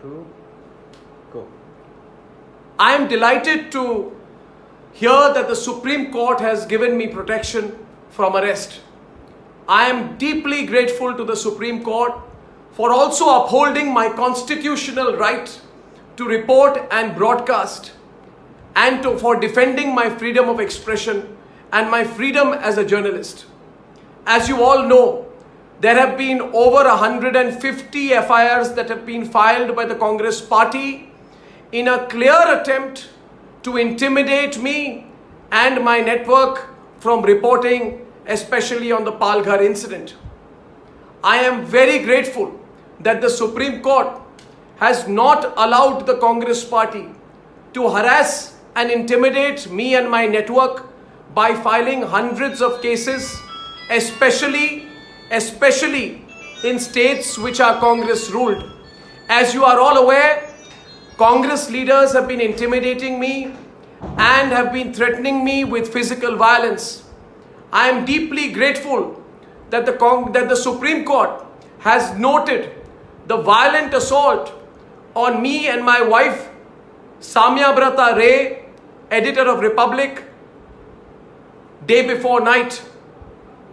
2, go. I am delighted to hear that the Supreme Court has given me protection from arrest. I am deeply grateful to the Supreme Court for also upholding my constitutional right to report and broadcast, and for defending my freedom of expression and my freedom as a journalist. As you all know, there have been over 150 FIRs that have been filed by the Congress party in a clear attempt to intimidate me and my network from reporting, especially on the Palghar incident. I am very grateful that the Supreme Court has not allowed the Congress party to harass and intimidate me and my network by filing hundreds of cases, especially in states which are Congress ruled. As you are all aware, Congress leaders have been intimidating me and have been threatening me with physical violence. I am deeply grateful that the Supreme Court has noted the violent assault on me and my wife, Samyabrata Ray, editor of Republic, day before night.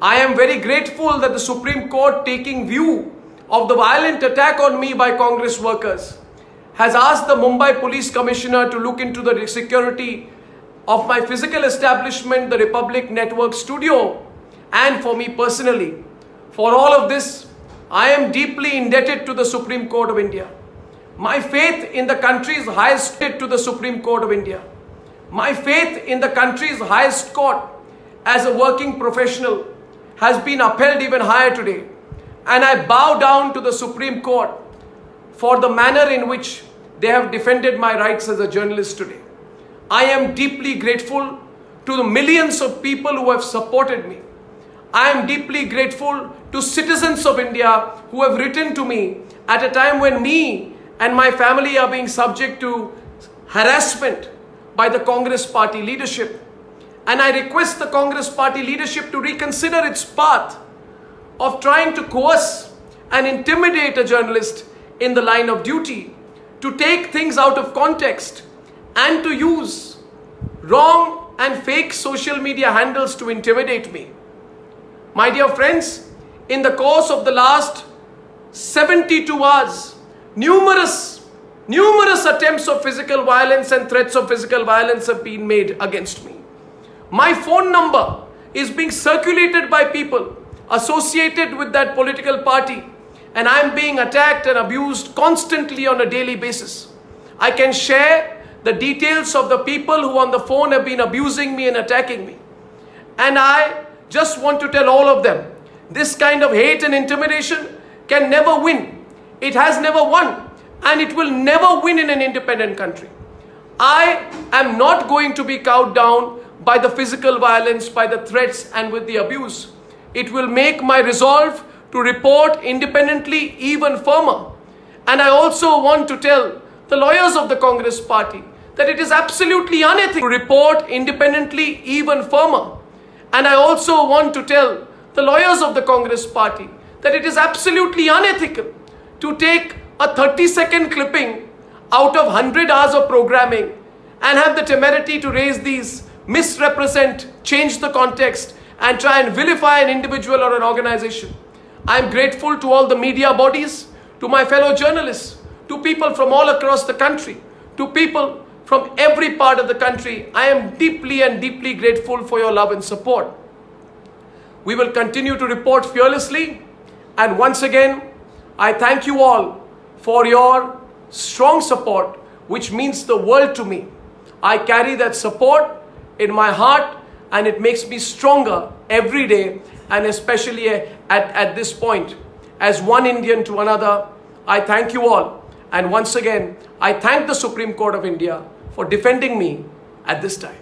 I am very grateful that the Supreme Court, taking view of the violent attack on me by Congress workers, has asked the Mumbai Police Commissioner to look into the security of my physical establishment, the Republic Network studio, and for me personally. For all of this, I am deeply indebted to the Supreme Court of India. My faith in the country's highest to the Supreme Court of India. My faith in the country's highest court as a working professional has been upheld even higher today. And I bow down to the Supreme Court for the manner in which they have defended my rights as a journalist today. I am deeply grateful to the millions of people who have supported me. I am deeply grateful to citizens of India who have written to me at a time when me and my family are being subject to harassment by the Congress party leadership. And I request the Congress party leadership to reconsider its path of trying to coerce and intimidate a journalist in the line of duty, to take things out of context and to use wrong and fake social media handles to intimidate me. My dear friends, in the course of the last 72 hours, numerous attempts of physical violence and threats of physical violence have been made against me. My phone number is being circulated by people associated with that political party, and I am being attacked and abused constantly on a daily basis. I can share the details of the people who on the phone have been abusing me and attacking me. And I just want to tell all of them, this kind of hate and intimidation can never win. It has never won, and it will never win in an independent country. I am not going to be cowed down by the physical violence, by the threats, and with the abuse. It will make my resolve to report independently even firmer. And I also want to tell the lawyers of the Congress party that it is absolutely unethical to report independently even firmer. And I also want to tell the lawyers of the Congress party that it is absolutely unethical to take a 30-second clipping out of 100 hours of programming and have the temerity to raise these, misrepresent, change the context, and try and vilify an individual or an organization. I am grateful to all the media bodies, to my fellow journalists, to people from all across the country, to people from every part of the country. I am deeply grateful for your love and support. We will continue to report fearlessly, and once again, I thank you all for your strong support, which means the world to me. I carry that support in my heart, and it makes me stronger every day, and especially at this point. As one Indian to another, I thank you all. And once again, I thank the Supreme Court of India for defending me at this time.